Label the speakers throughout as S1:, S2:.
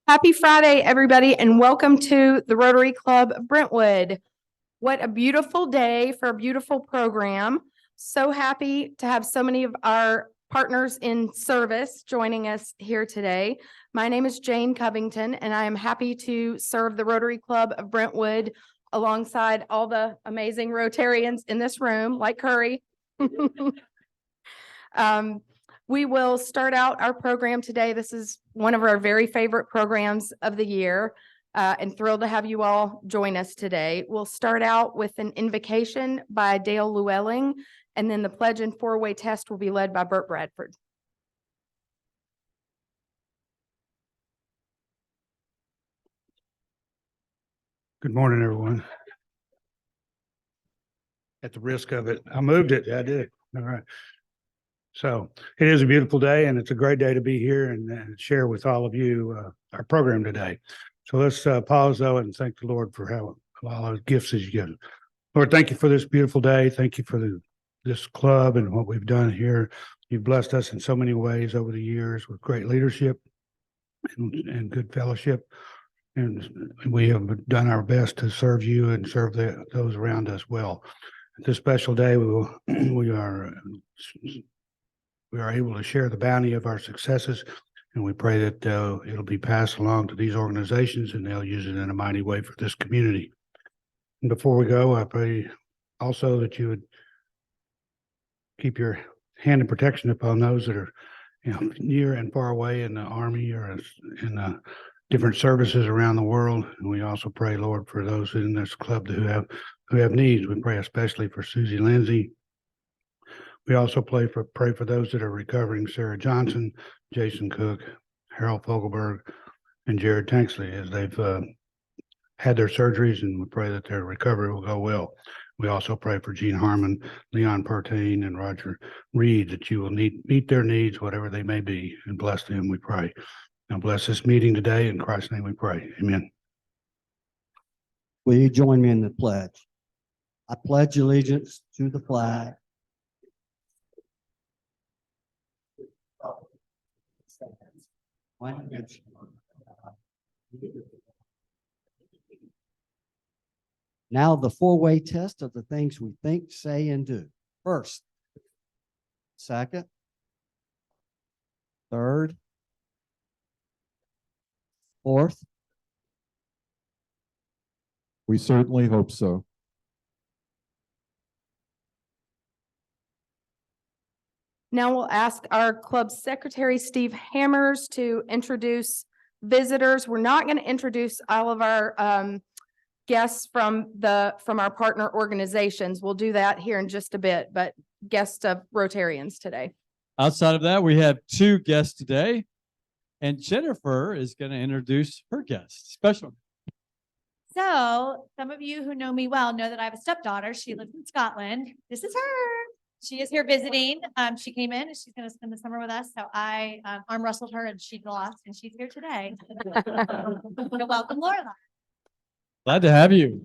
S1: Happy Friday, everybody, and welcome to the Rotary Club of Brentwood. What a beautiful day for a beautiful program. So happy to have so many of our partners in service joining us here today. My name is Jane Covington, and I am happy to serve the Rotary Club of Brentwood alongside all the amazing Rotarians in this room, like Curry. We will start out our program today. This is one of our very favorite programs of the year, and thrilled to have you all join us today. We'll start out with an invocation by Dale Llewellyn, and then the pledge and four-way test will be led by Burt Bradford.
S2: Good morning, everyone. At the risk of it, I moved it. I did. All right. So it is a beautiful day, and it's a great day to be here and share with all of you our program today. So let's pause though and thank the Lord for all those gifts He's given. Lord, thank you for this beautiful day. Thank you for this club and what we've done here. You've blessed us in so many ways over the years with great leadership and good fellowship. And we have done our best to serve you and serve those around us well. This special day, we are able to share the bounty of our successes, and we pray that it'll be passed along to these organizations and they'll use it in a mighty way for this community. And before we go, I pray also that you would keep your hand of protection upon those that are, near and far away in the Army or in different services around the world. And we also pray, Lord, for those in this club who have needs. We pray especially for Susie Lindsay. We also pray for those that are recovering: Sarah Johnson, Jason Cook, Harold Fogelberg, and Jared Tanksley, as they've had their surgeries, and we pray that their recovery will go well. We also pray for Gene Harmon, Leon Pertain, and Roger Reed, that you will meet their needs, whatever they may be, and bless them, we pray. Now bless this meeting today. In Christ's name we pray. Amen.
S3: Will you join me in the pledge? I pledge allegiance to the flag Now the four-way test of the things we think, say, and do. First, second, third, fourth.
S4: We certainly hope so.
S1: Now we'll ask our club secretary, Steve Hammers, to introduce visitors. We're not going to introduce all of our guests from our partner organizations. We'll do that here in just a bit, but guests of Rotarians today.
S5: Outside of that, we have two guests today, and Jennifer is going to introduce her guest, special.
S6: So some of you who know me well know that I have a stepdaughter. She lives in Scotland. This is her. She is here visiting. She came in and she's going to spend the summer with us. So I arm wrestled her and she lost, and she's here today. So welcome, Laura.
S5: Glad to have you.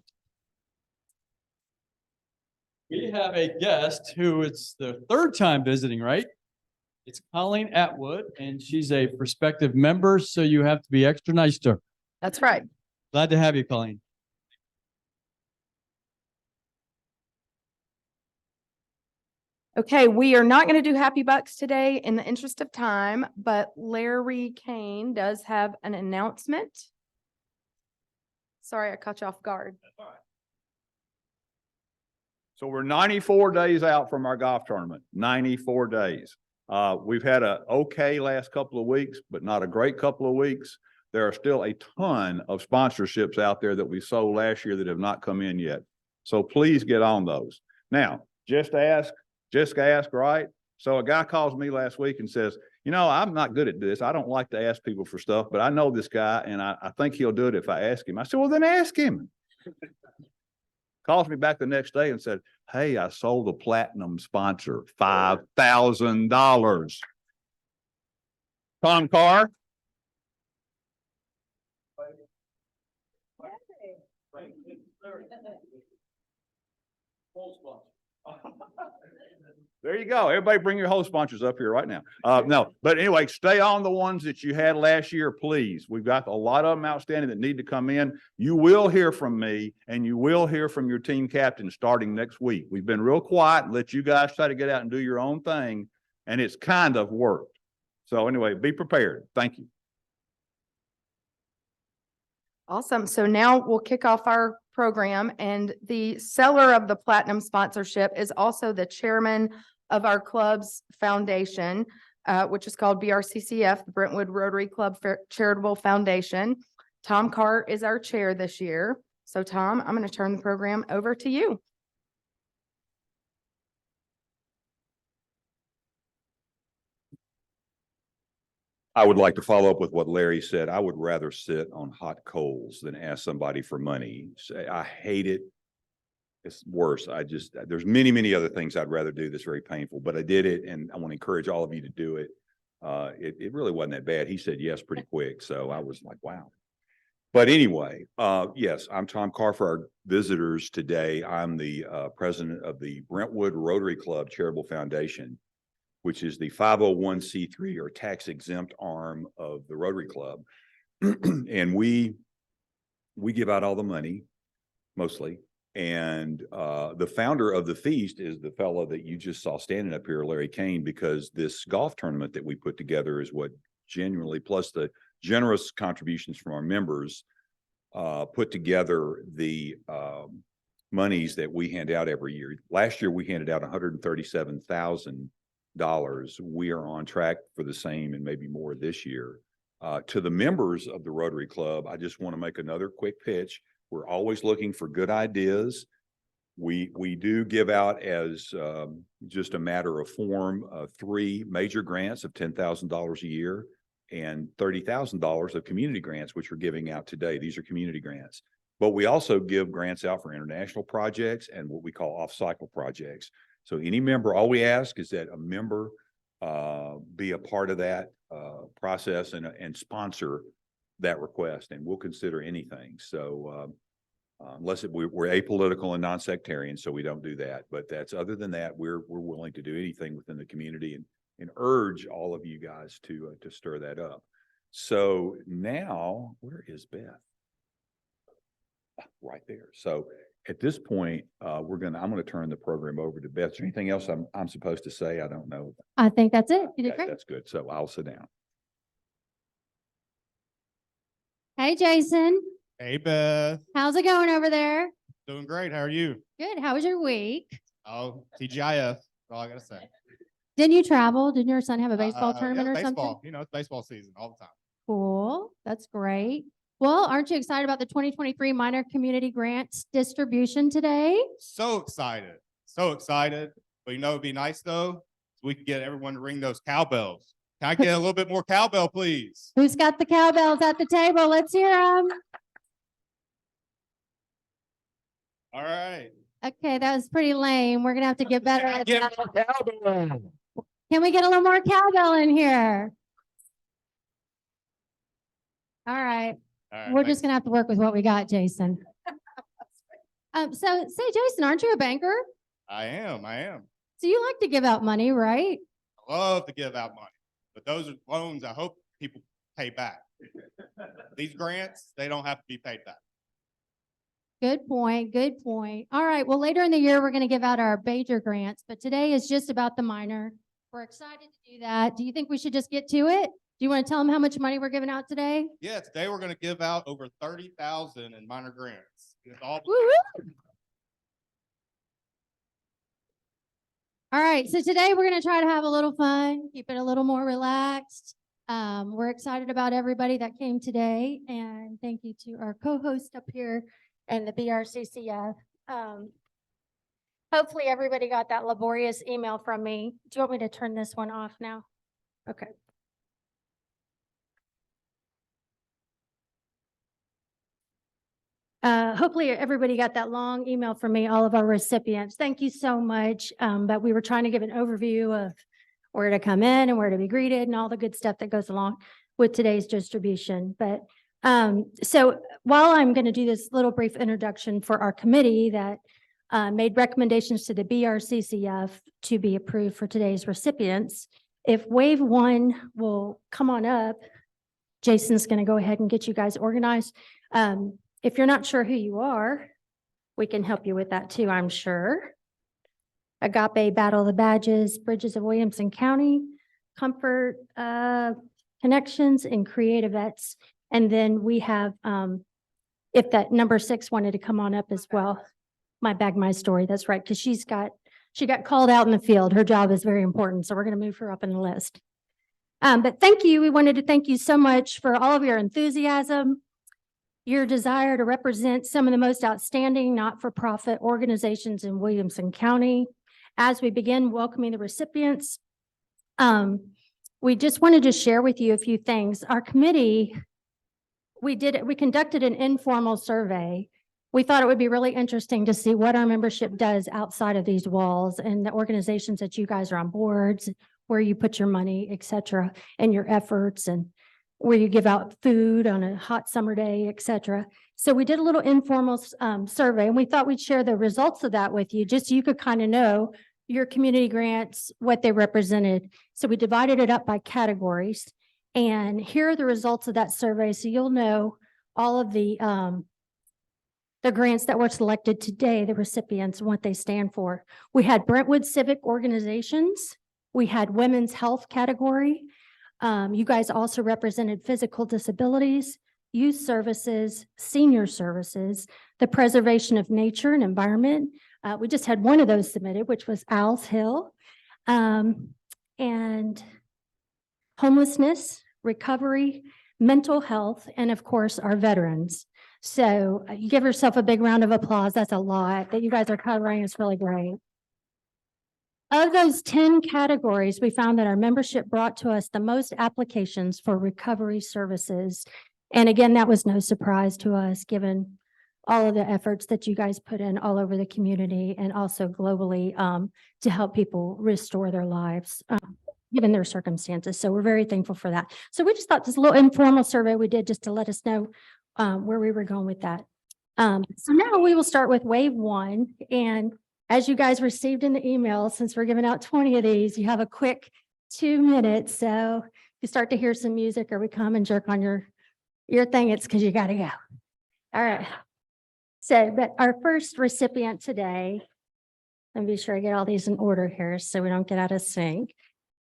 S5: We have a guest who is the third time visiting, right? It's Colleen Atwood, and she's a prospective member, so you have to be extra nice to her.
S1: That's right.
S5: Glad to have you, Colleen.
S1: Okay, we are not going to do Happy Bucks today in the interest of time, but Larry Kane does have an announcement. Sorry, I caught you off guard.
S7: So we're 94 days out from our golf tournament, 94 days. We've had a okay last couple of weeks, but not a great couple of weeks. There are still a ton of sponsorships out there that we sold last year that have not come in yet. So please get on those. Now, just ask, right? So a guy calls me last week and says, I'm not good at this. I don't like to ask people for stuff, but I know this guy and I think he'll do it if I ask him. I said, well, then ask him. calls me back the next day and said, hey, I sold a platinum sponsor, $5,000. Tom Carr. There you go. Everybody bring your whole sponsors up here right now. No, but anyway, stay on the ones that you had last year, please. We've got a lot of them outstanding that need to come in. You will hear from me and you will hear from your team captain starting next week. We've been real quiet and let you guys try to get out and do your own thing, and it's kind of worked. So anyway, be prepared. Thank you.
S1: Awesome. So now we'll kick off our program, and the seller of the platinum sponsorship is also the chairman of our club's foundation, which is called BRCCF, the Brentwood Rotary Club Charitable Foundation. Tom Carr is our chair this year. So Tom, I'm going to turn the program over to you.
S7: I would like to follow up with what Larry said. I would rather sit on hot coals than ask somebody for money. I hate it. It's worse. There's many, many other things I'd rather do that's very painful, but I did it and I want to encourage all of you to do it. It really wasn't that bad. He said yes pretty quick. So I was like, wow. But anyway, yes, I'm Tom Carr. For our visitors today, I'm the president of the Brentwood Rotary Club Charitable Foundation, which is the 501c3 or tax exempt arm of the Rotary Club. And we give out all the money mostly. And the founder of the feast is the fellow that you just saw standing up here, Larry Kane, because this golf tournament that we put together is what genuinely, plus the generous contributions from our members, put together the monies that we hand out every year. Last year, we handed out $137,000. We are on track for the same and maybe more this year. To the members of the Rotary Club, I just want to make another quick pitch. We're always looking for good ideas. We do give out as just a matter of form 3 major grants of $10,000 a year and $30,000 of community grants, which we're giving out today. These are community grants. But we also give grants out for international projects and what we call off-cycle projects. So any member, all we ask is that a member be a part of that process and sponsor that request, and we'll consider anything. So unless we're apolitical and non-sectarian, so we don't do that. But that's, other than that, we're willing to do anything within the community and urge all of you guys to stir that up. So now, where is Beth? Right there. So at this point, I'm gonna turn the program over to Beth. Is there anything else I'm supposed to say? I don't know.
S6: I think that's it. You did
S7: Okay,
S6: great.
S7: that's good. So I'll sit down.
S6: Hey, Jason.
S8: Hey, Beth.
S6: How's it going over there?
S8: Doing great. How are you?
S6: Good. How was your week?
S8: Oh, TGIF. That's all I gotta say.
S6: Didn't you travel? Didn't your son have a baseball
S8: Yeah,
S6: tournament or
S8: baseball.
S6: something?
S8: You know, it's baseball season all the time.
S6: Cool. That's great. Well, aren't you excited about the 2023 minor community grants distribution today?
S8: So excited. So excited. But you know, it'd be nice though, if we could get everyone to ring those cowbells. Can I get a little bit more cowbell, please?
S6: Who's got the cowbells at the table? Let's hear them.
S8: All right.
S6: Okay, that was pretty lame. We're gonna have to get better at
S8: Get
S6: that.
S8: more cowbell.
S6: Can we get a little more cowbell in here? All right.
S8: All right,
S6: We're
S8: thanks.
S6: just gonna have to work with what we got, Jason. So say, Jason, aren't you a banker?
S8: I am.
S6: So you like to give out money, right?
S8: I love to give out money, but those are loans I hope people pay back. These grants, they don't have to be paid back.
S6: Good point. Good point. All right. Well, later in the year, we're going to give out our major grants, but today is just about the minor. We're excited to do that. Do you think we should just get to it? Do you want to tell them how much money we're giving out today?
S8: Yeah, today we're going to give out over 30,000 in minor grants. It's all
S6: Woo-hoo. All right. So today we're going to try to have a little fun, keep it a little more relaxed. We're excited about everybody that came today, and thank you to our co-host up here and the BRCCF. Hopefully everybody got that laborious email from me. Do you want me to turn this one off now? Okay.
S9: Hopefully everybody got that long email from me, all of our recipients. Thank you so much. But we were trying to give an overview of where to come in and where to be greeted and all the good stuff that goes along with today's distribution. But so while I'm going to do this little brief introduction for our committee that made recommendations to the BRCCF to be approved for today's recipients, if wave one will come on up, Jason's going to go ahead and get you guys organized. If you're not sure who you are, we can help you with that too, I'm sure. Agape Battle of the Badges, Bridges of Williamson County, Comfort Connections, and Creative Vets. And then we have, if that number 6 wanted to come on up as well. My bag, my story. That's right, because she got called out in the field. Her job is very important, so we're going to move her up in the list. But thank you. We wanted to thank you so much for all of your enthusiasm, your desire to represent some of the most outstanding not-for-profit organizations in Williamson County. As we begin welcoming the recipients, we just wanted to share with you a few things. Our committee, we conducted an informal survey. We thought it would be really interesting to see what our membership does outside of these walls and the organizations that you guys are on boards, where you put your money, et cetera, and your efforts, and where you give out food on a hot summer day, et cetera. So we did a little informal survey, and we thought we'd share the results of that with you, just so you could kind of know your community grants, what they represented. So we divided it up by categories, and here are the results of that survey. So you'll know all of the grants that were selected today, the recipients and what they stand for. We had Brentwood Civic Organizations. We had Women's Health category. You guys also represented physical disabilities, youth services, senior services, the preservation of nature and environment. We just had one of those submitted, which was Owl's Hill, and homelessness, recovery, mental health, and of course, our veterans. So you give yourself a big round of applause. That's a lot that you guys are covering. It's really great. Of those 10 categories, we found that our membership brought to us the most applications for recovery services. And again, that was no surprise to us, given all of the efforts that you guys put in all over the community and also globally to help people restore their lives, given their circumstances. So we're very thankful for that. So we just thought this little informal survey we did just to let us know where we were going with that. So now we will start with wave one. And as you guys received in the email, since we're giving out 20 of these, you have a quick 2 minutes. So if you start to hear some music or we come and jerk on your thing, it's because you got to go. All right. So, but our first recipient today, let me be sure I get all these in order here so we don't get out of sync,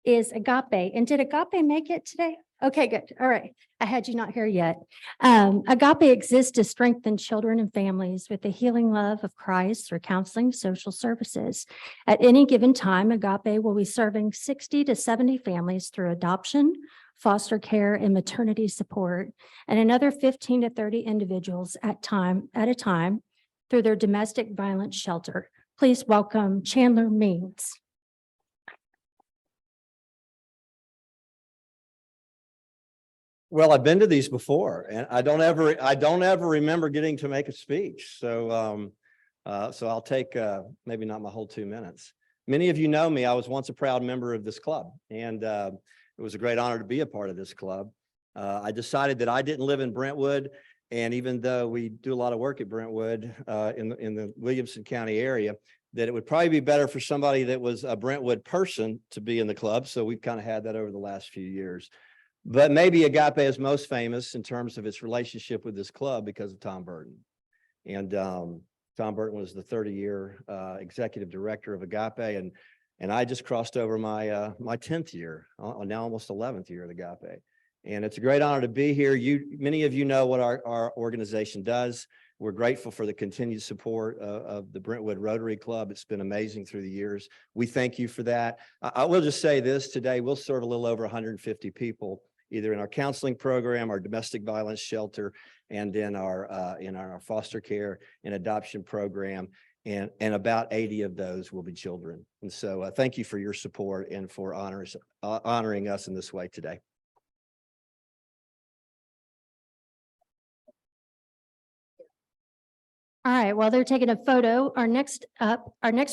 S9: is Agape. And did Agape make it today? Okay, good. All right. I had you not here yet. Agape exists to strengthen children and families with the healing love of Christ through counseling, social services. At any given time, Agape will be serving 60 to 70 families through adoption, foster care, and maternity support, and another 15 to 30 individuals at a time through their domestic violence shelter. Please welcome Chandler Means.
S10: Well, I've been to these before, and I don't ever remember getting to make a speech. So, so I'll take maybe not my whole 2 minutes. Many of you know me. I was once a proud member of this club, and it was a great honor to be a part of this club. I decided that I didn't live in Brentwood, and even though we do a lot of work at Brentwood in the Williamson County area, that it would probably be better for somebody that was a Brentwood person to be in the club. So we've kind of had that over the last few years. But maybe Agape is most famous in terms of its relationship with this club because of Tom Burton. And Tom Burton was the 30-year executive director of Agape, and I just crossed over my 10th year, now almost 11th year at Agape. And it's a great honor to be here. Many of you know what our organization does. We're grateful for the continued support of the Brentwood Rotary Club. It's been amazing through the years. We thank you for that. I will just say this today, we'll serve a little over 150 people, either in our counseling program, our domestic violence shelter, and in our foster care and adoption program. And about 80 of those will be children. And so thank you for your support and for honoring us in this way today.
S9: All right, while they're taking a photo, our next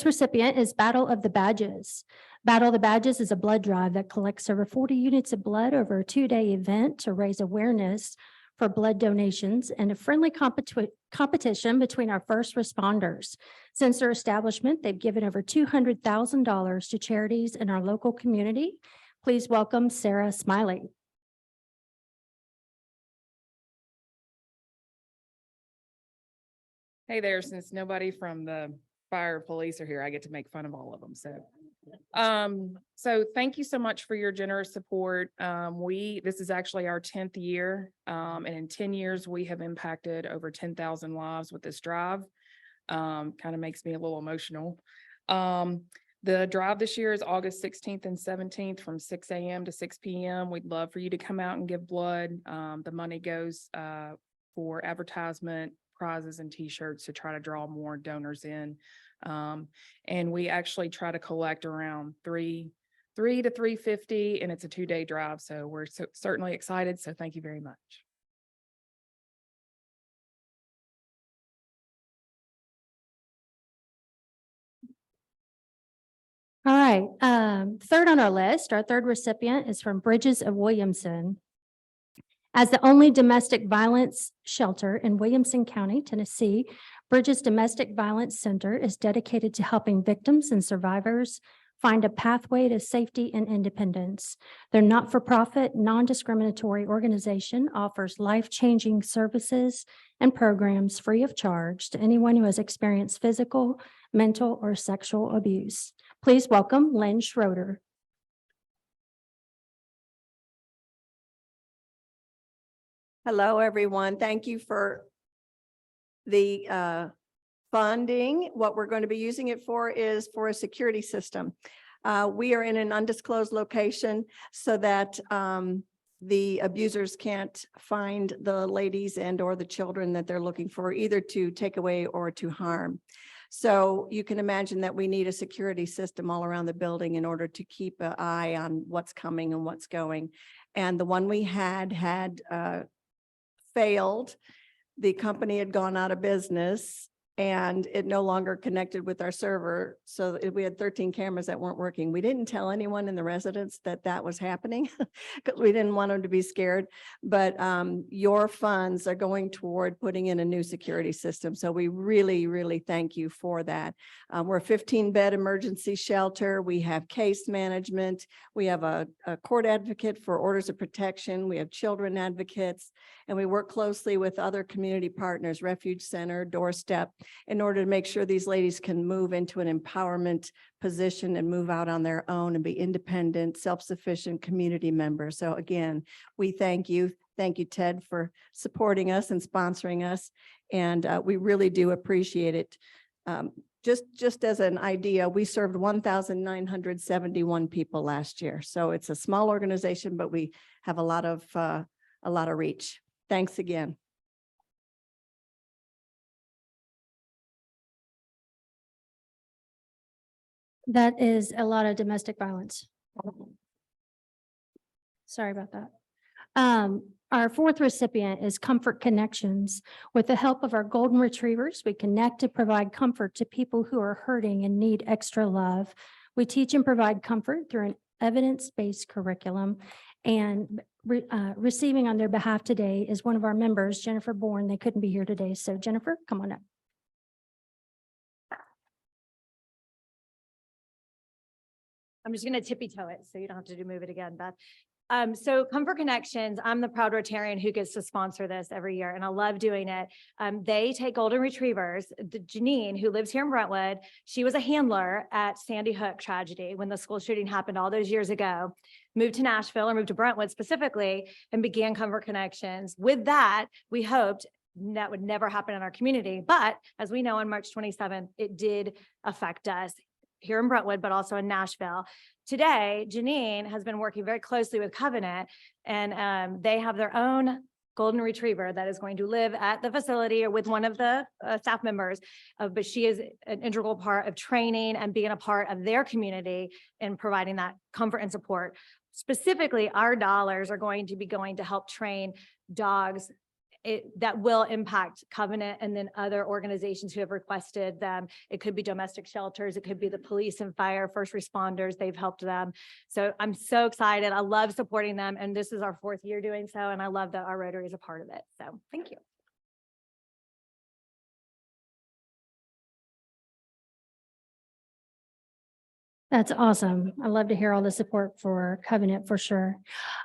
S9: recipient is Battle of the Badges. Battle of the Badges is a blood drive that collects over 40 units of blood over a 2-day event to raise awareness for blood donations and a friendly competition between our first responders. Since their establishment, they've given over $200,000 to charities in our local community. Please welcome Sarah Smiley.
S11: Hey there, since nobody from the fire or police are here, I get to make fun of all of them, so. So thank you so much for your generous support. This is actually our 10th year, and in 10 years, we have impacted over 10,000 lives with this drive. Kind of makes me a little emotional. The drive this year is August 16th and 17th from 6 a.m. to 6 p.m. We'd love for you to come out and give blood. The money goes for advertisement, prizes, and t-shirts to try to draw more donors in. And we actually try to collect around 3 to 350, and it's a 2-day drive. So we're certainly excited. So thank you very much.
S9: All right, third on our list, our third recipient is from Bridges of Williamson. As the only domestic violence shelter in Williamson County, Tennessee, Bridges Domestic Violence Center is dedicated to helping victims and survivors find a pathway to safety and independence. Their not-for-profit, non-discriminatory organization offers life-changing services and programs free of charge to anyone who has experienced physical, mental, or sexual abuse. Please welcome Lynn Schroeder.
S12: Hello, everyone. Thank you for the funding. What we're going to be using it for is for a security system. We are in an undisclosed location so that the abusers can't find the ladies and or the children that they're looking for, either to take away or to harm. So you can imagine that we need a security system all around the building in order to keep an eye on what's coming and what's going. And the one we had failed. The company had gone out of business and it no longer connected with our server. So we had 13 cameras that weren't working. We didn't tell anyone in the residence that that was happening because we didn't want them to be scared. But your funds are going toward putting in a new security system. So we really, really thank you for that. We're a 15-bed emergency shelter. We have case management. We have a court advocate for orders of protection. We have children advocates, and we work closely with other community partners, Refuge Center, Doorstep, in order to make sure these ladies can move into an empowerment position and move out on their own and be independent, self-sufficient community members. So again, we thank you. Thank you, Ted, for supporting us and sponsoring us. And we really do appreciate it. Just as an idea, we served 1,971 people last year. So it's a small organization, but we have a lot of reach. Thanks again.
S9: That is a lot of domestic violence. Sorry about that. Our fourth recipient is Comfort Connections. With the help of our golden retrievers, we connect to provide comfort to people who are hurting and need extra love. We teach and provide comfort through an evidence-based curriculum. And receiving on their behalf today is one of our members, Jennifer Bourne. They couldn't be here today. So Jennifer, come on up.
S6: I'm just going to tippy toe it so you don't have to move it again, Beth. So Comfort Connections, I'm the proud Rotarian who gets to sponsor this every year, and I love doing it. They take golden retrievers. Janine, who lives here in Brentwood, she was a handler at Sandy Hook tragedy when the school shooting happened all those years ago, moved to Nashville or moved to Brentwood specifically and began Comfort Connections. With that, we hoped that would never happen in our community. But as we know, on March 27th, it did affect us here in Brentwood, but also in Nashville. Today, Janine has been working very closely with Covenant, and they have their own golden retriever that is going to live at the facility or with one of the staff members. But she is an integral part of training and being a part of their community and providing that comfort and support. Specifically, our dollars are going to be going to help train dogs that will impact Covenant and then other organizations who have requested them. It could be domestic shelters, it could be the police and fire, first responders, they've helped them. So I'm so excited. I love supporting them, and this is our 4th year doing so, and I love that our Rotary is a part of it. So thank you.
S9: That's awesome. I love to hear all the support for Covenant for sure.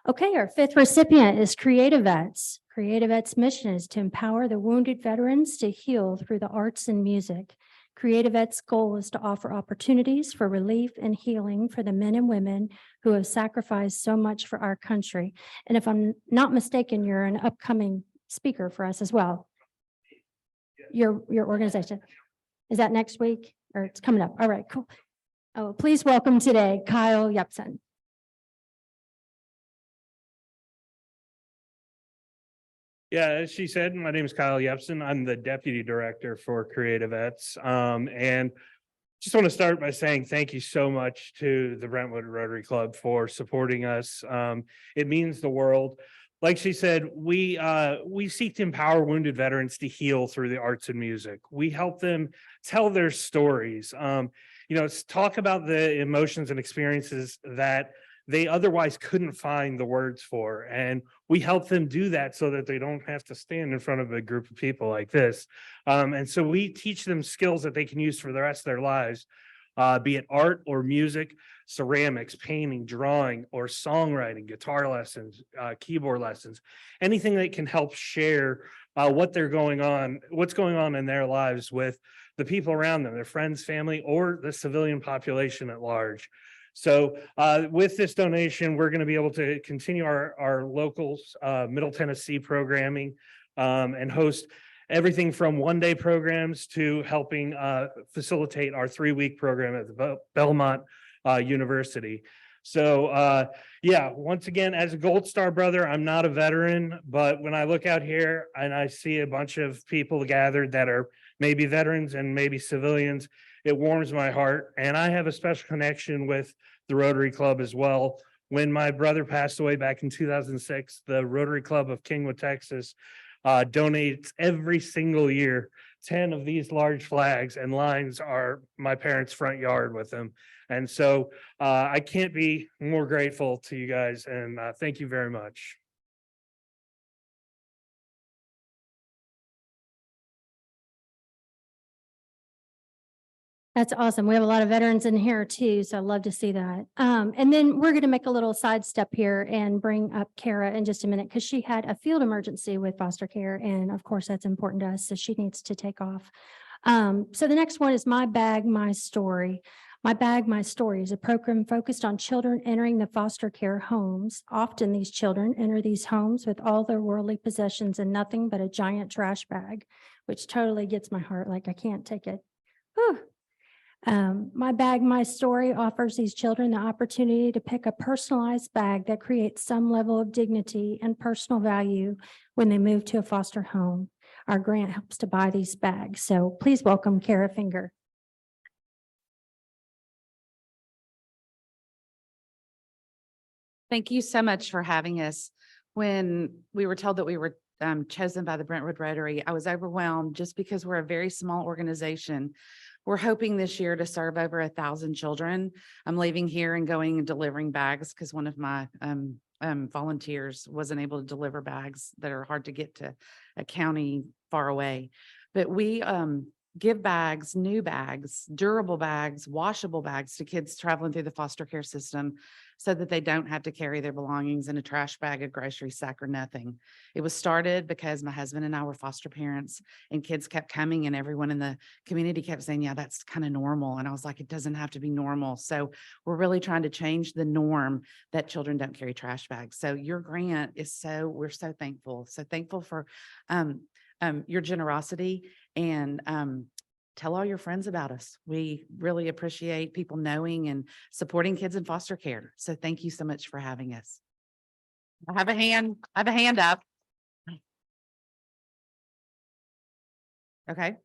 S9: Okay, our 5th recipient is Creative Vets. Creative Vets' mission is to empower the wounded veterans to heal through the arts and music. Creative Vets' goal is to offer opportunities for relief and healing for the men and women who have sacrificed so much for our country. And if I'm not mistaken, you're an upcoming speaker for us as well. Your organization. Is that next week or it's coming up? All right, cool. Oh, please welcome today, Kyle Yepsen.
S13: Yeah, as she said, my name is Kyle Yepsen. I'm the Deputy Director for Creative Vets. And just want to start by saying thank you so much to the Brentwood Rotary Club for supporting us. It means the world. Like she said, we seek to empower wounded veterans to heal through the arts and music. We help them tell their stories. Talk about the emotions and experiences that they otherwise couldn't find the words for. And we help them do that so that they don't have to stand in front of a group of people like this. And so we teach them skills that they can use for the rest of their lives, be it art or music, ceramics, painting, drawing, or songwriting, guitar lessons, keyboard lessons, anything that can help share what's going on in their lives with the people around them, their friends, family, or the civilian population at large. So with this donation, we're going to be able to continue our local Middle Tennessee programming and host everything from one-day programs to helping facilitate our 3-week program at the Belmont University. So once again, as a Gold Star brother, I'm not a veteran, but when I look out here and I see a bunch of people gathered that are maybe veterans and maybe civilians, it warms my heart. And I have a special connection with the Rotary Club as well. When my brother passed away back in 2006, the Rotary Club of Kingwood, Texas, donates every single year 10 of these large flags, and lines are my parents' front yard with them. And so I can't be more grateful to you guys, and thank you very much.
S9: That's awesome. We have a lot of veterans in here too, so I'd love to see that. And then we're going to make a little sidestep here and bring up Kara in just a minute because she had a field emergency with foster care. And of course, that's important to us, so she needs to take off. So the next one is My Bag, My Story. My Bag, My Story is a program focused on children entering the foster care homes. Often these children enter these homes with all their worldly possessions and nothing but a giant trash bag, which totally gets my heart. Like I can't take it. Whew. My Bag, My Story offers these children the opportunity to pick a personalized bag that creates some level of dignity and personal value when they move to a foster home. Our grant helps to buy these bags. So please welcome Kara Finger.
S14: Thank you so much for having us. When we were told that we were chosen by the Brentwood Rotary, I was overwhelmed just because we're a very small organization. We're hoping this year to serve over 1,000 children. I'm leaving here and going and delivering bags because one of my volunteers wasn't able to deliver bags that are hard to get to a county far away. But we give bags, new bags, durable bags, washable bags to kids traveling through the foster care system so that they don't have to carry their belongings in a trash bag, a grocery sack, or nothing. It was started because my husband and I were foster parents and kids kept coming and everyone in the community kept saying, yeah, that's kind of normal. And I was like, it doesn't have to be normal. So we're really trying to change the norm that children don't carry trash bags. So your grant is we're so thankful. So thankful for your generosity, and tell all your friends about us. We really appreciate people knowing and supporting kids in foster care. So thank you so much for having us. I have a hand up. Okay.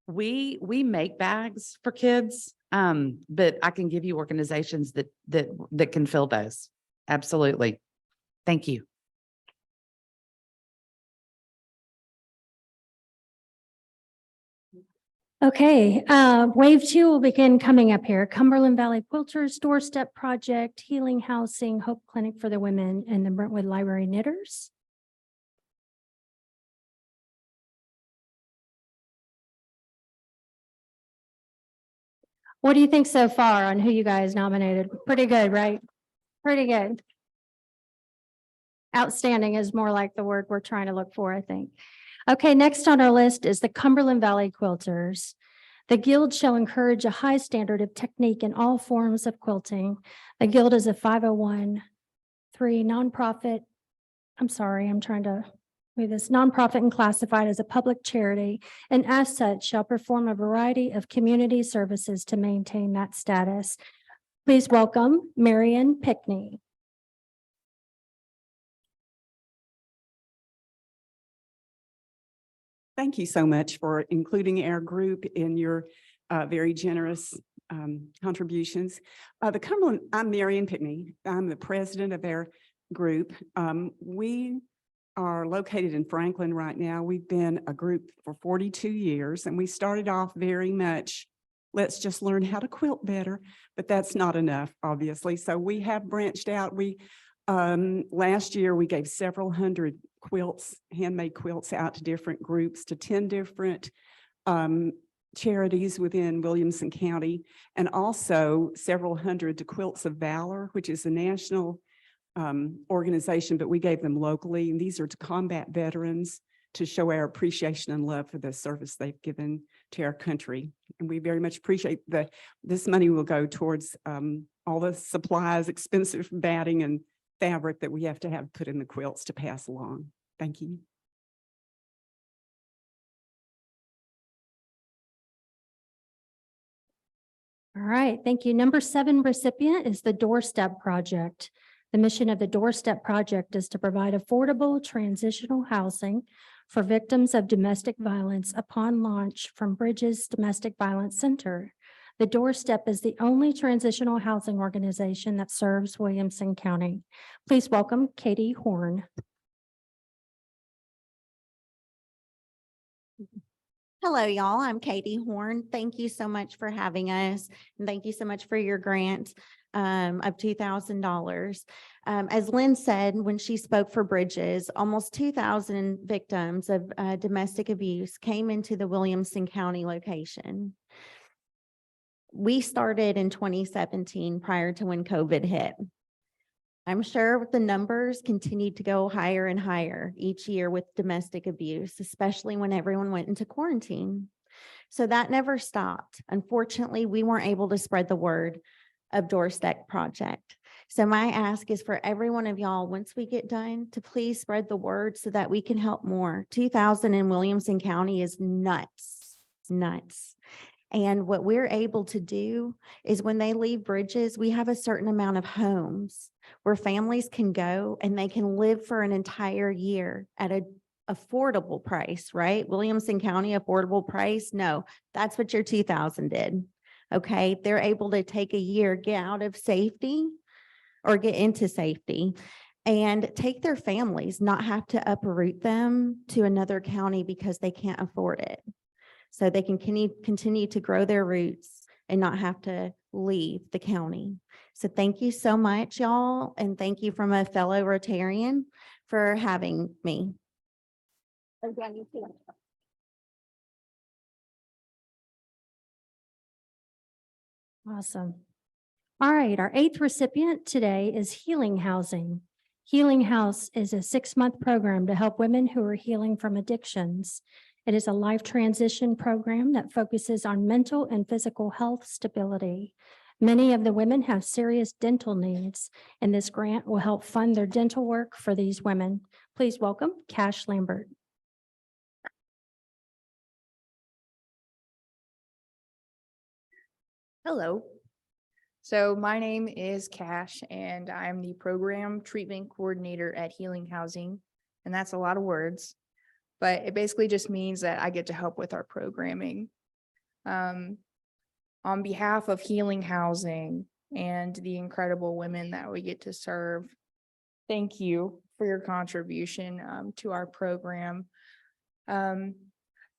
S14: We make bags for kids, but I can give you organizations that can fill those. Absolutely. Thank you.
S9: Okay, wave two will begin coming up here. Cumberland Valley Quilters Doorstep Project, Healing Housing, Hope Clinic for the Women, and the Brentwood Library Knitters. What do you think so far on who you guys nominated? Pretty good, right? Pretty good. Outstanding is more like the word we're trying to look for, I think. Okay, next on our list is the Cumberland Valley Quilters. The Guild shall encourage a high standard of technique in all forms of quilting. The Guild is a 501(c)(3) nonprofit. I'm sorry, I'm trying to move this, nonprofit and classified as a public charity, and as such shall perform a variety of community services to maintain that status. Please welcome Marion Pickney.
S15: Thank you so much for including our group in your very generous contributions. I'm Marion Pickney. I'm the president of our group. We are located in Franklin right now. We've been a group for 42 years, and we started off very much, let's just learn how to quilt better, but that's not enough, obviously. So we have branched out. Last year, we gave several hundred quilts, handmade quilts out to different groups, to 10 different charities within Williamson County, and also several hundred to Quilts of Valor, which is a national organization, but we gave them locally. And these are to combat veterans to show our appreciation and love for the service they've given to our country. And we very much appreciate this money will go towards all the supplies, expensive batting and fabric that we have to have put in the quilts to pass along. Thank you.
S9: All right, thank you. Number 7 recipient is the Doorstep Project. The mission of the Doorstep Project is to provide affordable transitional housing for victims of domestic violence upon launch from Bridges Domestic Violence Center. The Doorstep is the only transitional housing organization that serves Williamson County. Please welcome Katie Horn.
S16: Hello, y'all. I'm Katie Horn. Thank you so much for having us. And thank you so much for your grant of $2,000. As Lynn said, when she spoke for Bridges, almost 2,000 victims of domestic abuse came into the Williamson County location. We started in 2017 prior to when COVID hit. I'm sure the numbers continued to go higher and higher each year with domestic abuse, especially when everyone went into quarantine. So that never stopped. Unfortunately, we weren't able to spread the word of Doorstep Project. So my ask is for every one of y'all, once we get done, to please spread the word so that we can help more. 2,000 in Williamson County is nuts. And what we're able to do is when they leave Bridges, we have a certain amount of homes where families can go and they can live for an entire year at an affordable price, right? Williamson County affordable price? No, that's what your 2,000 did. Okay, they're able to take a year, get out of safety or get into safety and take their families, not have to uproot them to another county because they can't afford it. So they can continue to grow their roots and not have to leave the county. So thank you so much, y'all. And thank you from a fellow Rotarian for having me.
S9: Awesome. All right, our 8th recipient today is Healing Housing. Healing House is a 6-month program to help women who are healing from addictions. It is a life transition program that focuses on mental and physical health stability. Many of the women have serious dental needs, and this grant will help fund their dental work for these women. Please welcome Cash Lambert.
S17: Hello. So my name is Cash and I'm the program treatment coordinator at Healing Housing. And that's a lot of words, but it basically just means that I get to help with our programming. On behalf of Healing Housing and the incredible women that we get to serve, thank you for your contribution to our program.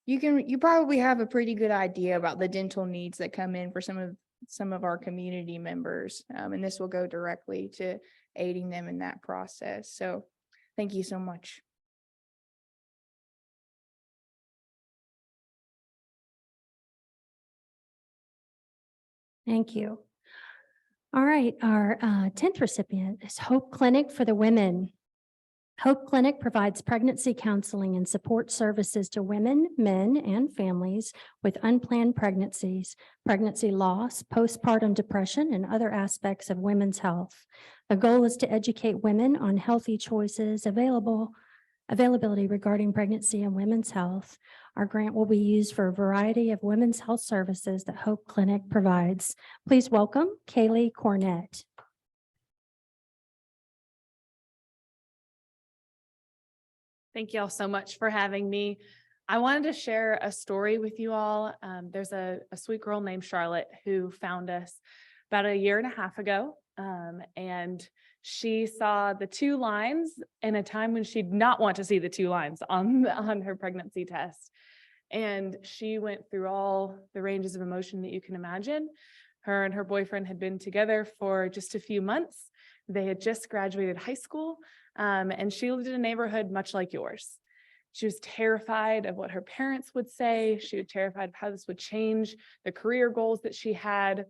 S17: You probably have a pretty good idea about the dental needs that come in for some of our community members. And this will go directly to aiding them in that process. So thank you so much.
S9: Thank you. All right, our 10th recipient is Hope Clinic for the Women. Hope Clinic provides pregnancy counseling and support services to women, men, and families with unplanned pregnancies, pregnancy loss, postpartum depression, and other aspects of women's health. The goal is to educate women on healthy choices availability regarding pregnancy and women's health. Our grant will be used for a variety of women's health services that Hope Clinic provides. Please welcome Kaylee Cornett.
S18: Thank you all so much for having me. I wanted to share a story with you all. There's a sweet girl named Charlotte who found us about a year and a half ago. And she saw the 2 lines in a time when she did not want to see the 2 lines on her pregnancy test. And she went through all the ranges of emotion that you can imagine. Her and her boyfriend had been together for just a few months. They had just graduated high school. And she lived in a neighborhood much like yours. She was terrified of what her parents would say. She was terrified of how this would change the career goals that she had.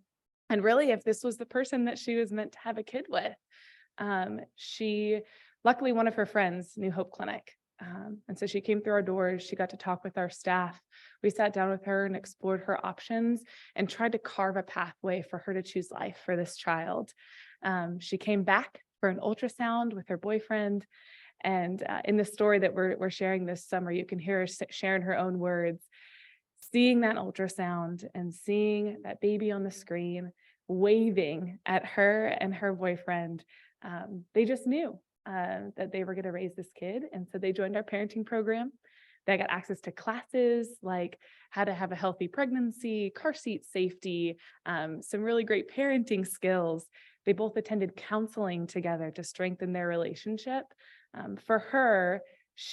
S18: And really, if this was the person that she was meant to have a kid with. Luckily, one of her friends knew Hope Clinic. And so she came through our doors. She got to talk with our staff. We sat down with her and explored her options and tried to carve a pathway for her to choose life for this child. She came back for an ultrasound with her boyfriend. And in the story that we're sharing this summer, you can hear her share in her own words, seeing that ultrasound and seeing that baby on the screen, waving at her and her boyfriend. They just knew that they were going to raise this kid. And so they joined our parenting program. They got access to classes like how to have a healthy pregnancy, car seat safety, some really great parenting skills. They both attended counseling together to strengthen their relationship. For her,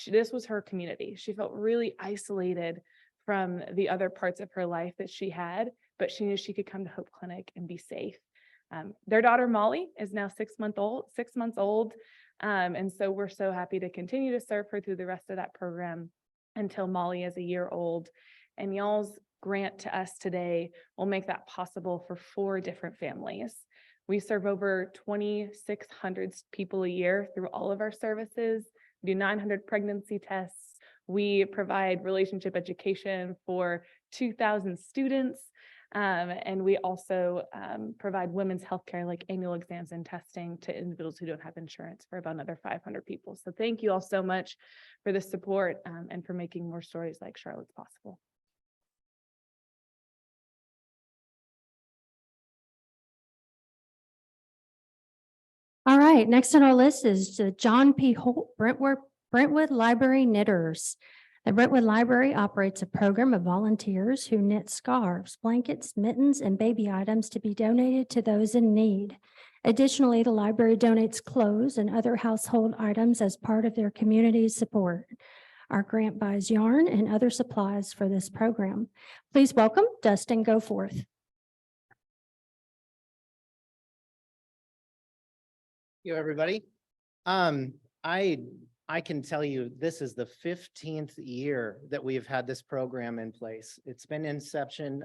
S18: this was her community. She felt really isolated from the other parts of her life that she had, but she knew she could come to Hope Clinic and be safe. Their daughter, Molly, is now 6 months old. And so we're so happy to continue to serve her through the rest of that program until Molly is a year old. And y'all's grant to us today will make that possible for 4 different families. We serve over 2,600 people a year through all of our services. We do 900 pregnancy tests. We provide relationship education for 2,000 students. And we also provide women's healthcare like annual exams and testing to individuals who don't have insurance for about another 500 people. So thank you all so much for the support and for making more stories like Charlotte's possible.
S9: All right, next on our list is the John P. Holt Brentwood Library Knitters. The Brentwood Library operates a program of volunteers who knit scarves, blankets, mittens, and baby items to be donated to those in need. Additionally, the library donates clothes and other household items as part of their community support. Our grant buys yarn and other supplies for this program. Please welcome Dustin Goforth.
S19: You, everybody. I can tell you this is the 15th year that we have had this program in place. It's been inception,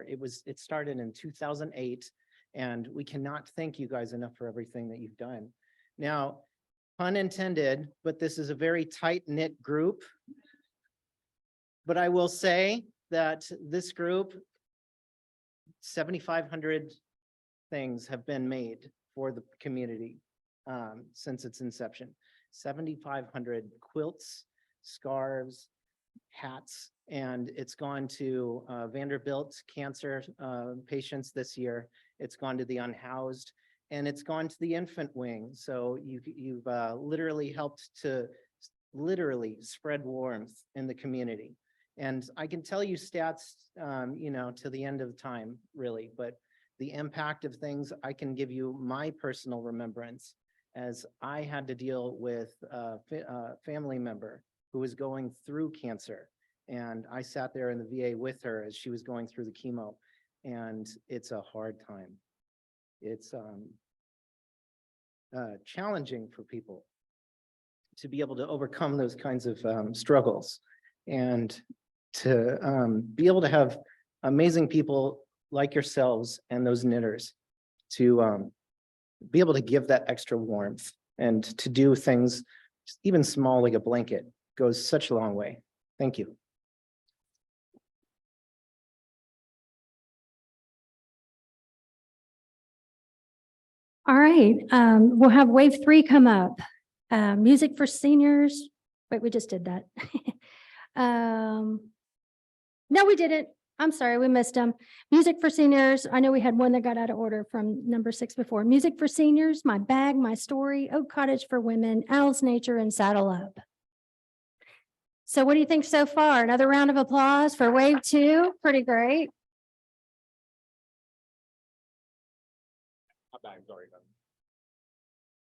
S19: it started in 2008, and we cannot thank you guys enough for everything that you've done. Now, pun intended, but this is a very tight-knit group. But I will say that this group, 7,500 things have been made for the community since its inception. 7,500 quilts, scarves, hats, and it's gone to Vanderbilt cancer patients this year. It's gone to the unhoused, and it's gone to the infant wing. So you've literally helped to spread warmth in the community. And I can tell you stats, to the end of time, really, but the impact of things, I can give you my personal remembrance. as I had to deal with a family member who was going through cancer. And I sat there in the VA with her as she was going through the chemo, and it's a hard time. It's challenging for people to be able to overcome those kinds of struggles, and to be able to have amazing people like yourselves and those knitters to be able to give that extra warmth, and to do things even small like a blanket goes such a long way. Thank you.
S9: All right, we'll have wave 3 come up. Music for seniors. Wait, we just did that. No, we didn't. I'm sorry, we missed them. Music for seniors. I know we had one that got out of order from number 6 before. Music for seniors, My Bag, My Story, Oak Cottage for Women, Owl's Nature, and Saddle Up. So what do you think so far? Another round of applause for wave 2. Pretty great.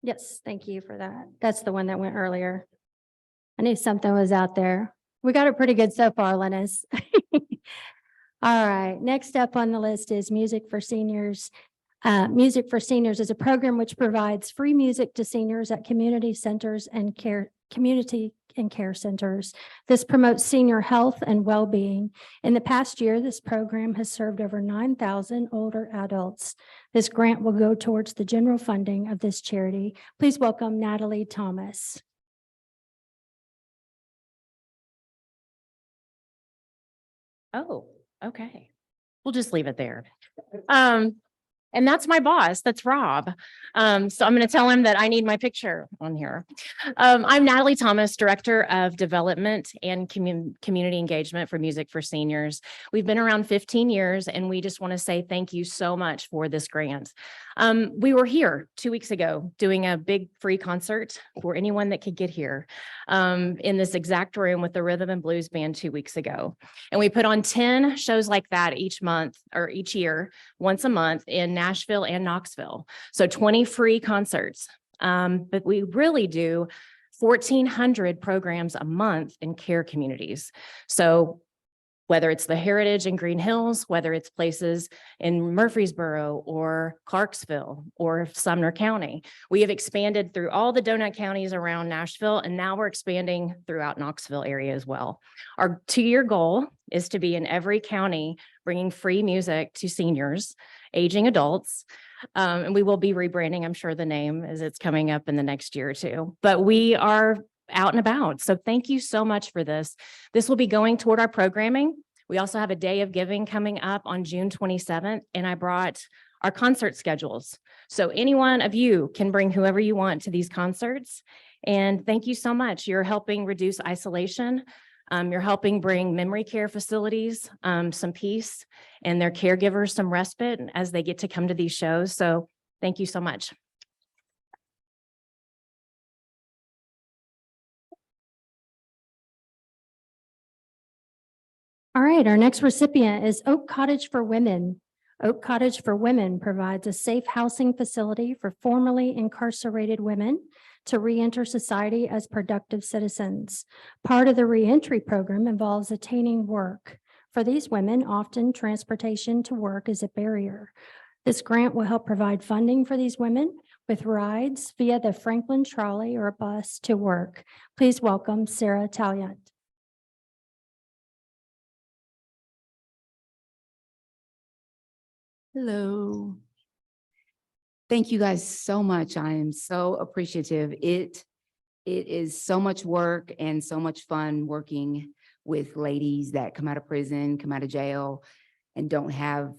S9: Yes, thank you for that. That's the one that went earlier. I knew something was out there. We got it pretty good so far, Lennis. All right, next up on the list is Music for Seniors. Music for Seniors is a program which provides free music to seniors at community centers and community and care centers. This promotes senior health and well-being. In the past year, this program has served over 9,000 older adults. This grant will go towards the general funding of this charity. Please welcome Natalie Thomas.
S20: Oh, okay. We'll just leave it there. And that's my boss, that's Rob. So I'm going to tell him that I need my picture on here. I'm Natalie Thomas, Director of Development and Community Engagement for Music for Seniors. We've been around 15 years, and we just want to say thank you so much for this grant. We were here 2 weeks ago doing a big free concert for anyone that could get here in this exact room with the Rhythm and Blues Band 2 weeks ago. And we put on 10 shows like that each month or each year, once a month in Nashville and Knoxville. So 20 free concerts. But we really do 1,400 programs a month in care communities. So whether it's the Heritage in Green Hills, whether it's places in Murfreesboro or Clarksville or Sumner County, we have expanded through all the donut counties around Nashville, and now we're expanding throughout Knoxville area as well. Our 2-year goal is to be in every county bringing free music to seniors, aging adults, and we will be rebranding, I'm sure, the name as it's coming up in the next year or two. But we are out and about. So thank you so much for this. This will be going toward our programming. We also have a day of giving coming up on June 27th, and I brought our concert schedules. So any one of you can bring whoever you want to these concerts. And thank you so much. You're helping reduce isolation. You're helping bring memory care facilities some peace, and their caregivers some respite as they get to come to these shows. So thank you so much.
S9: All right, our next recipient is Oak Cottage for Women. Oak Cottage for Women provides a safe housing facility for formerly incarcerated women to reenter society as productive citizens. Part of the reentry program involves attaining work. For these women, often transportation to work is a barrier. This grant will help provide funding for these women with rides via the Franklin trolley or bus to work. Please welcome Sarah Taliant.
S21: Hello. Thank you guys so much. I am so appreciative. It is so much work and so much fun working with ladies that come out of prison, come out of jail, and don't have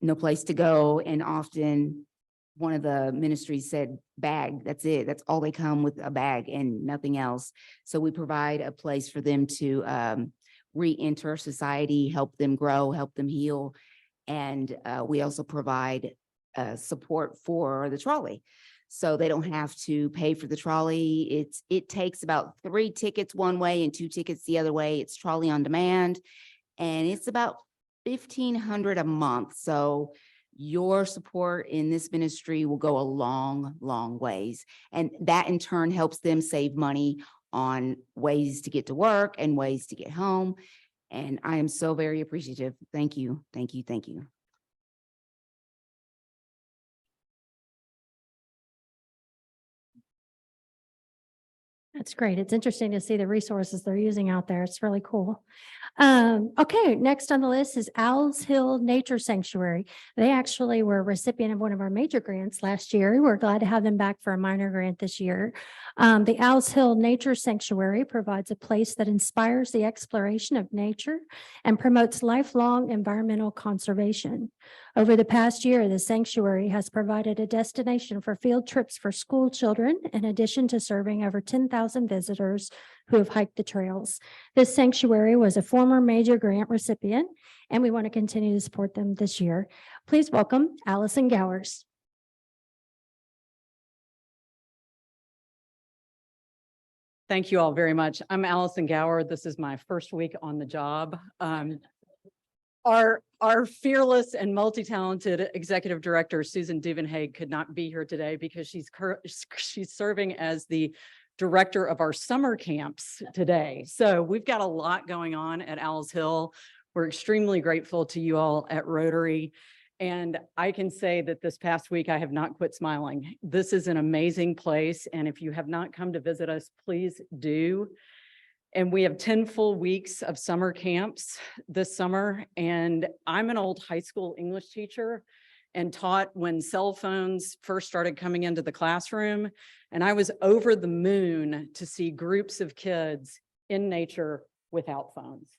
S21: no place to go. And often one of the ministries said, bag, that's it. That's all they come with, a bag and nothing else. So we provide a place for them to re-enter society, help them grow, help them heal. And we also provide support for the trolley. So they don't have to pay for the trolley. It takes about 3 tickets one way and 2 tickets the other way. It's trolley on demand, and it's about $1,500 a month. So your support in this ministry will go a long, long ways. And that in turn helps them save money on ways to get to work and ways to get home. And I am so very appreciative. Thank you, thank you, thank you.
S9: That's great. It's interesting to see the resources they're using out there. It's really cool. Okay, next on the list is Owls Hill Nature Sanctuary. They actually were a recipient of one of our major grants last year. We're glad to have them back for a minor grant this year. The Owls Hill Nature Sanctuary provides a place that inspires the exploration of nature and promotes lifelong environmental conservation. Over the past year, the sanctuary has provided a destination for field trips for school children, in addition to serving over 10,000 visitors who have hiked the trails. This sanctuary was a former major grant recipient, and we want to continue to support them this year. Please welcome Allison Gowers.
S2: Thank you all very much. I'm Allison Gower. This is my first week on the job. Our fearless and multi-talented executive director, Susan Duvenhaig, could not be here today because she's serving as the director of our summer camps today. So we've got a lot going on at Owls Hill. We're extremely grateful to you all at Rotary. And I can say that this past week, I have not quit smiling. This is an amazing place. And if you have not come to visit us, please do. And we have 10 full weeks of summer camps this summer. And I'm an old high school English teacher and taught when cell phones first started coming into the classroom. And I was over the moon to see groups of kids in nature without phones.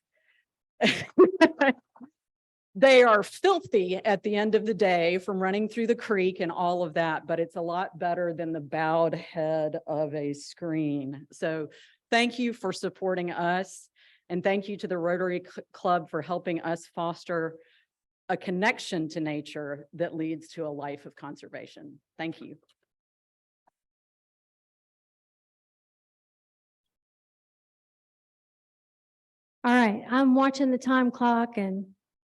S2: They are filthy at the end of the day from running through the creek and all of that, but it's a lot better than the bowed head of a screen. So thank you for supporting us. And thank you to the Rotary Club for helping us foster a connection to nature that leads to a life of conservation. Thank you.
S9: All right, I'm watching the time clock, and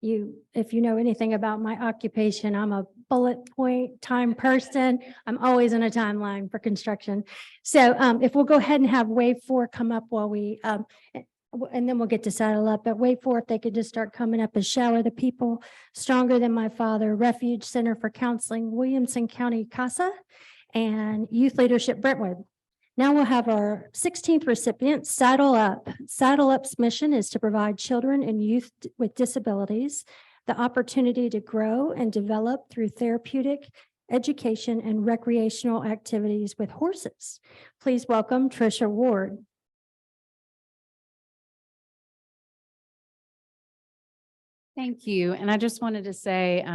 S9: if you know anything about my occupation, I'm a bullet point time person. I'm always in a timeline for construction. So if we'll go ahead and have wave 4 come up while we, and then we'll get to saddle up. But wave 4, if they could just start coming up, is Shower the People, Stronger Than My Father, Refuge Center for Counseling, Williamson County CASA, and Youth Leadership Brentwood. Now we'll have our 16th recipient, Saddle Up. Saddle Up's mission is to provide children and youth with disabilities the opportunity to grow and develop through therapeutic, education, and recreational activities with horses. Please welcome Tricia Ward.
S14: Thank you. And I just wanted to say,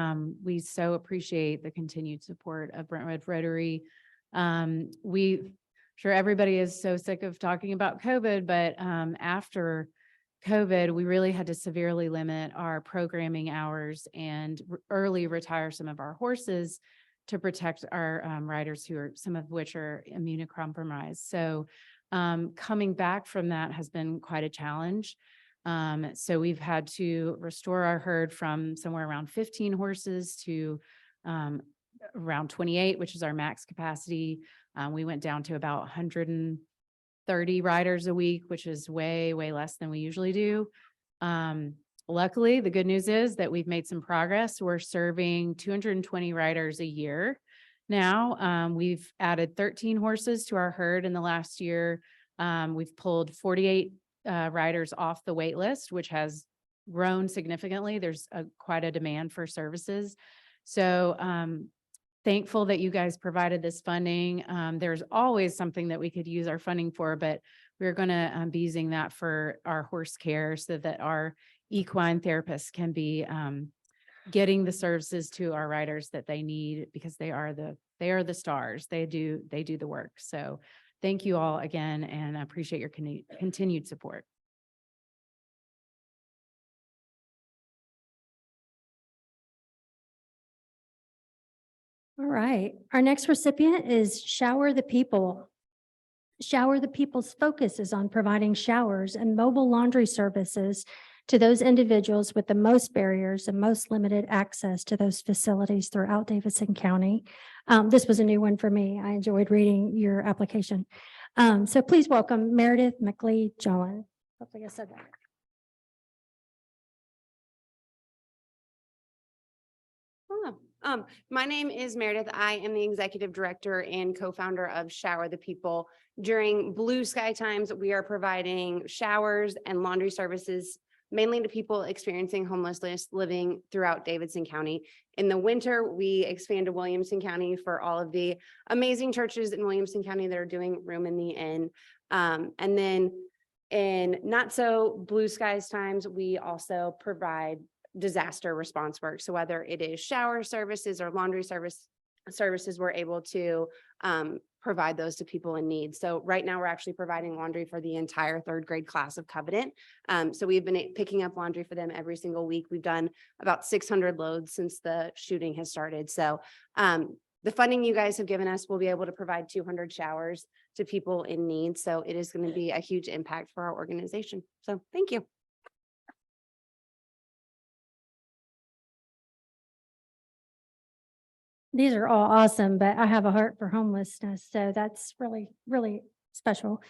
S14: we so appreciate the continued support of Brentwood Rotary. Sure, everybody is so sick of talking about COVID, but after COVID, we really had to severely limit our programming hours and early retire some of our horses to protect our riders who are, some of which are immunocompromised. So coming back from that has been quite a challenge. So we've had to restore our herd from somewhere around 15 horses to around 28, which is our max capacity. We went down to about 130 riders a week, which is way, way less than we usually do. Luckily, the good news is that we've made some progress. We're serving 220 riders a year. Now, we've added 13 horses to our herd in the last year. We've pulled 48 riders off the wait list, which has grown significantly. There's quite a demand for services. So thankful that you guys provided this funding. There's always something that we could use our funding for, but we're going to be using that for our horse care so that our equine therapists can be getting the services to our riders that they need, because they are the stars. They do the work. So thank you all again, and I appreciate your continued support.
S9: All right, our next recipient is Shower the People. Shower the People's focus is on providing showers and mobile laundry services to those individuals with the most barriers and most limited access to those facilities throughout Davidson County. This was a new one for me. I enjoyed reading your application. So please welcome Meredith McLeod-John. Hopefully I said that.
S3: My name is Meredith. I am the executive director and co-founder of Shower the People. During blue sky times, we are providing showers and laundry services mainly to people experiencing homelessness living throughout Davidson County. In the winter, we expand to Williamson County for all of the amazing churches in Williamson County that are doing Room in the Inn. And then in not so blue skies times, we also provide disaster response work. So whether it is shower services or laundry services, we're able to provide those to people in need. So right now we're actually providing laundry for the entire third grade class of Covenant. So we've been picking up laundry for them every single week. We've done about 600 loads since the shooting has started. So the funding you guys have given us, we'll be able to provide 200 showers to people in need. So it is going to be a huge impact for our organization. So thank you.
S9: These are all awesome, but I have a heart for homelessness, so that's really, really special.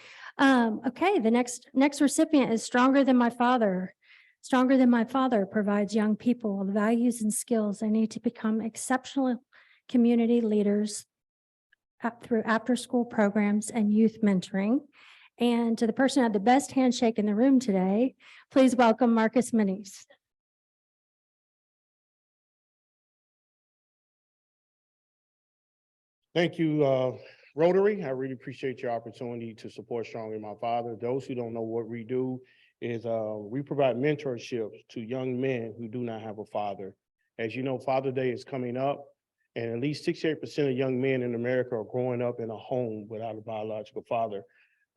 S9: Okay, the next recipient is Stronger Than My Father. Stronger Than My Father provides young people the values and skills they need to become exceptional community leaders through after-school programs and youth mentoring. And to the person who had the best handshake in the room today, please welcome Marcus Minis.
S22: Thank you, Rotary. I really appreciate your opportunity to support Stronger My Father. Those who don't know what we do is we provide mentorships to young men who do not have a father. As you know, Father Day is coming up, and at least 68% of young men in America are growing up in a home without a biological father.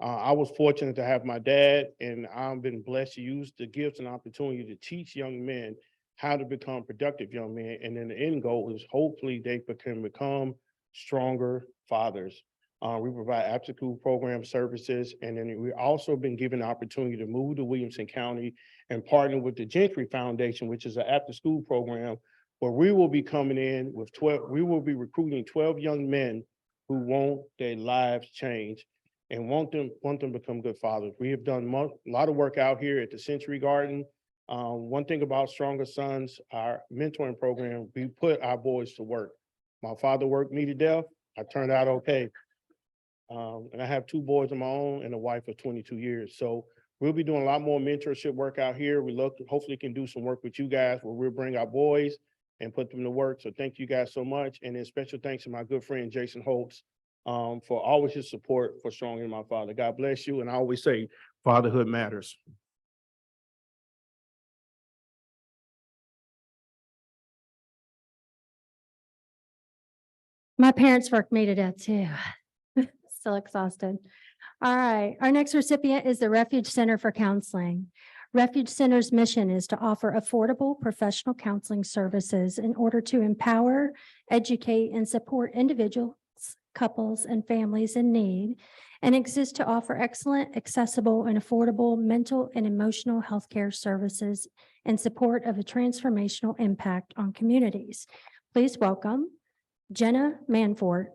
S22: I was fortunate to have my dad, and I've been blessed to use the gifts and opportunity to teach young men how to become productive young men. And then the end goal is hopefully they can become stronger fathers. We provide after-school program services, and then we've also been given the opportunity to move to Williamson County and partner with the Gentry Foundation, which is an after-school program where we will be coming in with we will be recruiting 12 young men who want their lives changed and want them to become good fathers. We have done a lot of work out here at the Century Garden. One thing about Stronger Sons, our mentoring program, we put our boys to work. My father worked me to death. I turned out okay. And I have 2 boys of my own and a wife of 22 years. So we'll be doing a lot more mentorship work out here. We hopefully can do some work with you guys where we'll bring our boys and put them to work. So thank you guys so much. And then special thanks to my good friend, Jason Holtz, for always his support for Stronger Than My Father. God bless you. And I always say, fatherhood matters.
S9: My parents worked me to death too. Still exhausted. All right, our next recipient is the Refuge Center for Counseling. Refuge Center's mission is to offer affordable professional counseling services in order to empower, educate, and support individuals, couples, and families in need, and exists to offer excellent, accessible, and affordable mental and emotional health care services in support of a transformational impact on communities. Please welcome Jenna Manfort.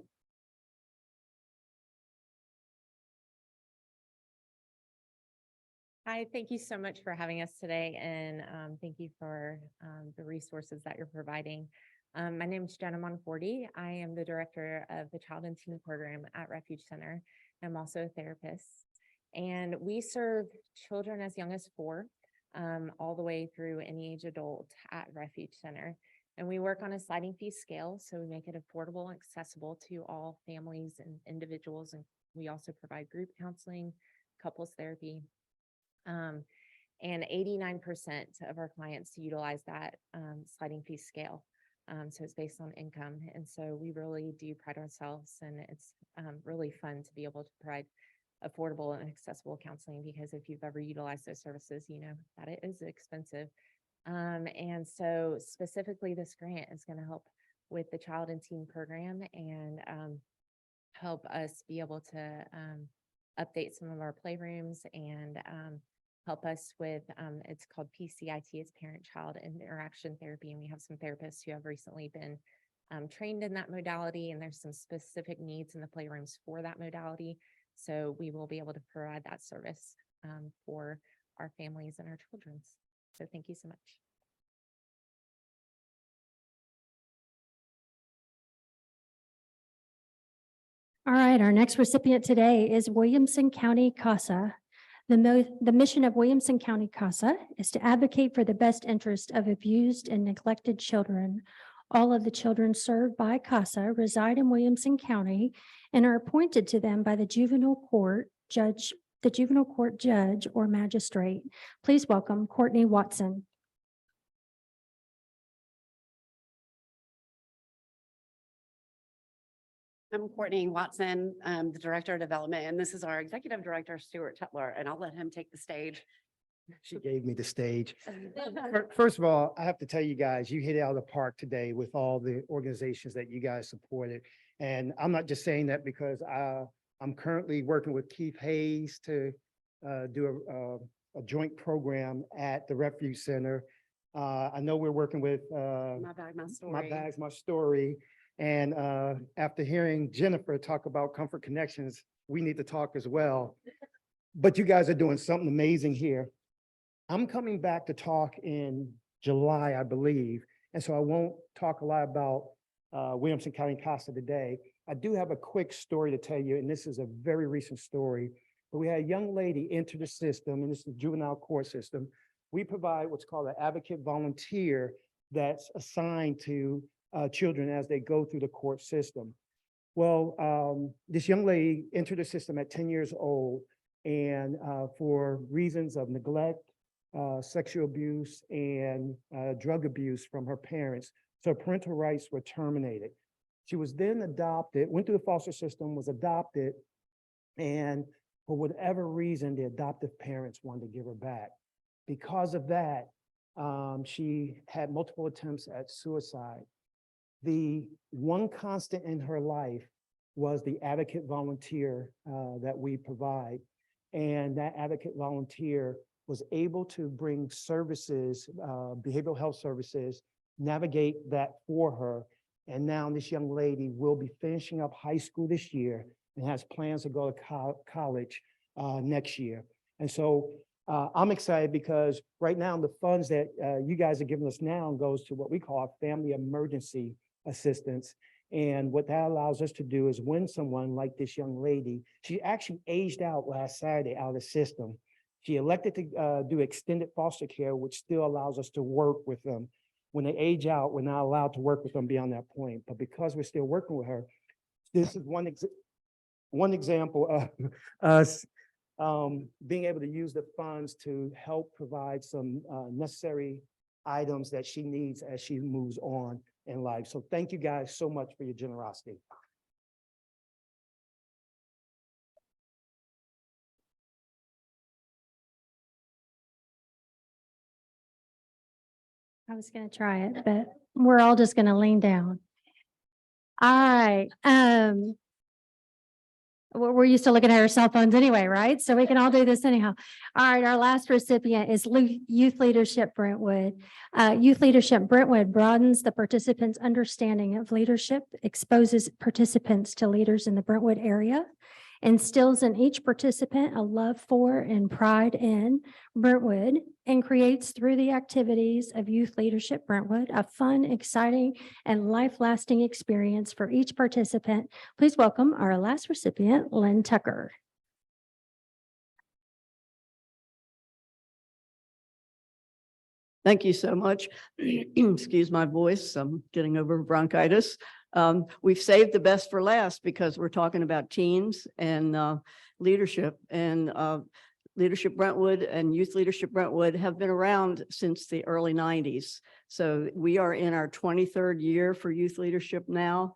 S23: Hi, thank you so much for having us today, and thank you for the resources that you're providing. My name is Jenna Monforti. I am the director of the Child and Teen Program at Refuge Center. I'm also a therapist, and we serve children as young as 4, all the way through any age adult at Refuge Center. And we work on a sliding fee scale, so we make it affordable and accessible to all families and individuals. And we also provide group counseling, couples therapy, and 89% of our clients utilize that sliding fee scale. So it's based on income. And so we really do pride ourselves, and it's really fun to be able to provide affordable and accessible counseling, because if you've ever utilized those services, you know that it is expensive. And so specifically this grant is going to help with the Child and Teen Program and help us be able to update some of our playrooms and help us with, it's called PCIT, it's parent-child interaction therapy. And we have some therapists who have recently been trained in that modality, and there's some specific needs in the playrooms for that modality. So we will be able to provide that service for our families and our children. So thank you so much.
S9: All right, our next recipient today is Williamson County CASA. The mission of Williamson County CASA is to advocate for the best interest of abused and neglected children. All of the children served by CASA reside in Williamson County and are appointed to them by the juvenile court judge or magistrate. Please welcome Courtney Watson.
S1: I'm Courtney Watson, the Director of Development, and this is our Executive Director, Stuart Tutler, and I'll let him take the stage.
S4: She gave me the stage. First of all, I have to tell you guys, you hit it out of the park today with all the organizations that you guys supported. And I'm not just saying that because I'm currently working with Keith Hayes to do a joint program at the Refuge Center. I know we're working with
S1: My Bag, My Story.
S4: My Bags, My Story. And after hearing Jennifer talk about Comfort Connections, we need to talk as well. But you guys are doing something amazing here. I'm coming back to talk in July, I believe. And so I won't talk a lot about Williamson County CASA today. I do have a quick story to tell you, and this is a very recent story. But we had a young lady enter the system, and this is the juvenile court system. We provide what's called an advocate volunteer that's assigned to children as they go through the court system. Well, this young lady entered the system at 10 years old, and for reasons of neglect, sexual abuse, and drug abuse from her parents, so parental rights were terminated. She was then adopted, went through the foster system, was adopted, and for whatever reason, the adoptive parents wanted to give her back. Because of that, she had multiple attempts at suicide. The one constant in her life was the advocate volunteer that we provide. And that advocate volunteer was able to bring services, behavioral health services, navigate that for her. And now this young lady will be finishing up high school this year and has plans to go to college next year. And so I'm excited because right now the funds that you guys are giving us now goes to what we call family emergency assistance. And what that allows us to do is when someone like this young lady, she actually aged out last Saturday out of the system. She elected to do extended foster care, which still allows us to work with them. When they age out, we're not allowed to work with them beyond that point. But because we're still working with her, this is one example of us being able to use the funds to help provide some necessary items that she needs as she moves on in life. So thank you guys so much for your generosity.
S9: I was going to try it, but we're all just going to lean down. All right. We're used to looking at our cell phones anyway, right? So we can all do this anyhow. All right, our last recipient is Youth Leadership Brentwood. Youth Leadership Brentwood broadens the participants' understanding of leadership, exposes participants to leaders in the Brentwood area, instills in each participant a love for and pride in Brentwood, and creates through the activities of Youth Leadership Brentwood a fun, exciting, and life-lasting experience for each participant. Please welcome our last recipient, Lynn Tucker.
S5: Thank you so much. Excuse my voice. I'm getting over bronchitis. We've saved the best for last because we're talking about teens and leadership. And Leadership Brentwood and Youth Leadership Brentwood have been around since the early 90s. So we are in our 23rd year for Youth Leadership now.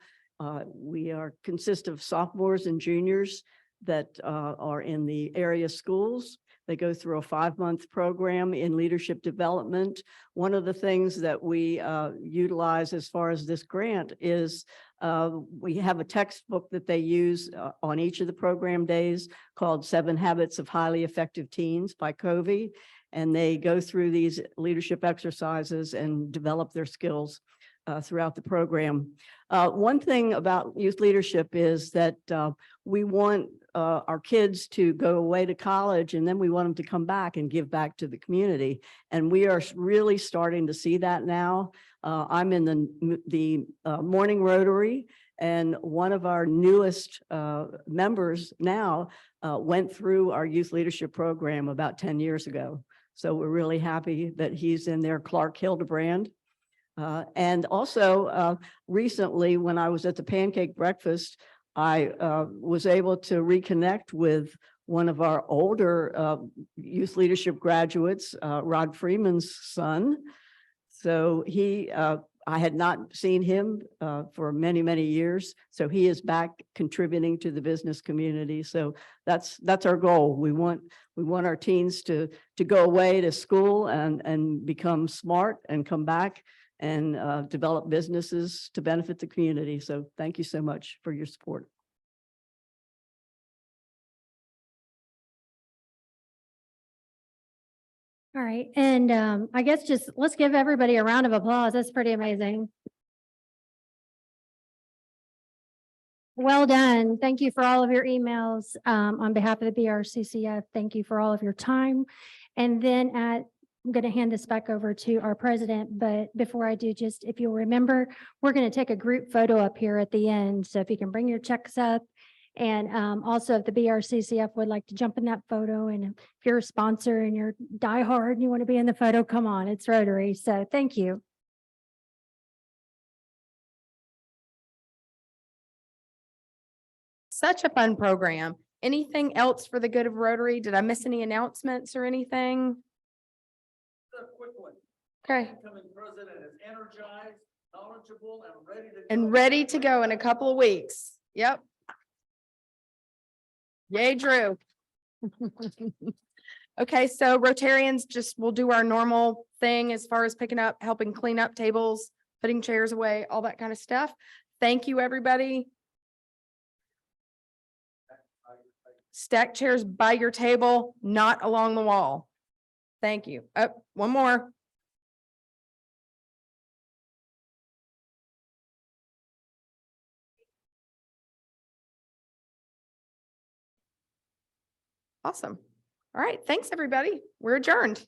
S5: We consist of sophomores and juniors that are in the area schools. They go through a 5-month program in leadership development. One of the things that we utilize as far as this grant is we have a textbook that they use on each of the program days called 7 Habits of Highly Effective Teens by Covey. And they go through these leadership exercises and develop their skills throughout the program. One thing about youth leadership is that we want our kids to go away to college, and then we want them to come back and give back to the community. And we are really starting to see that now. I'm in the Morning Rotary, and one of our newest members now went through our youth leadership program about 10 years ago. So we're really happy that he's in there, Clark Hildebrand. And also recently, when I was at the pancake breakfast, I was able to reconnect with one of our older youth leadership graduates, Rod Freeman's son. So I had not seen him for many, many years. So he is back contributing to the business community. So that's our goal. We want our teens to go away to school and become smart and come back and develop businesses to benefit the community. So thank you so much for your support.
S9: All right, and I guess just let's give everybody a round of applause. That's pretty amazing. Well done. Thank you for all of your emails. On behalf of the BRCCF, thank you for all of your time. And then I'm going to hand this back over to our president, but before I do, just if you'll remember, we're going to take a group photo up here at the end. So if you can bring your checks up. And also if the BRCCF would like to jump in that photo, and if you're a sponsor and you're diehard and you want to be in the photo, come on, it's Rotary. So thank you.
S17: Such a fun program. Anything else for the good of Rotary? Did I miss any announcements or anything? Okay.
S7: President is energized, knowledgeable,
S17: And ready to go in a couple of weeks. Yep. Yay, Drew. Okay, so Rotarians we'll do our normal thing as far as picking up, helping clean up tables, putting chairs away, all that kind of stuff. Thank you, everybody. Stack chairs by your table, not along the wall. Thank you. Up, one more. Awesome. All right. Thanks, everybody. We're adjourned.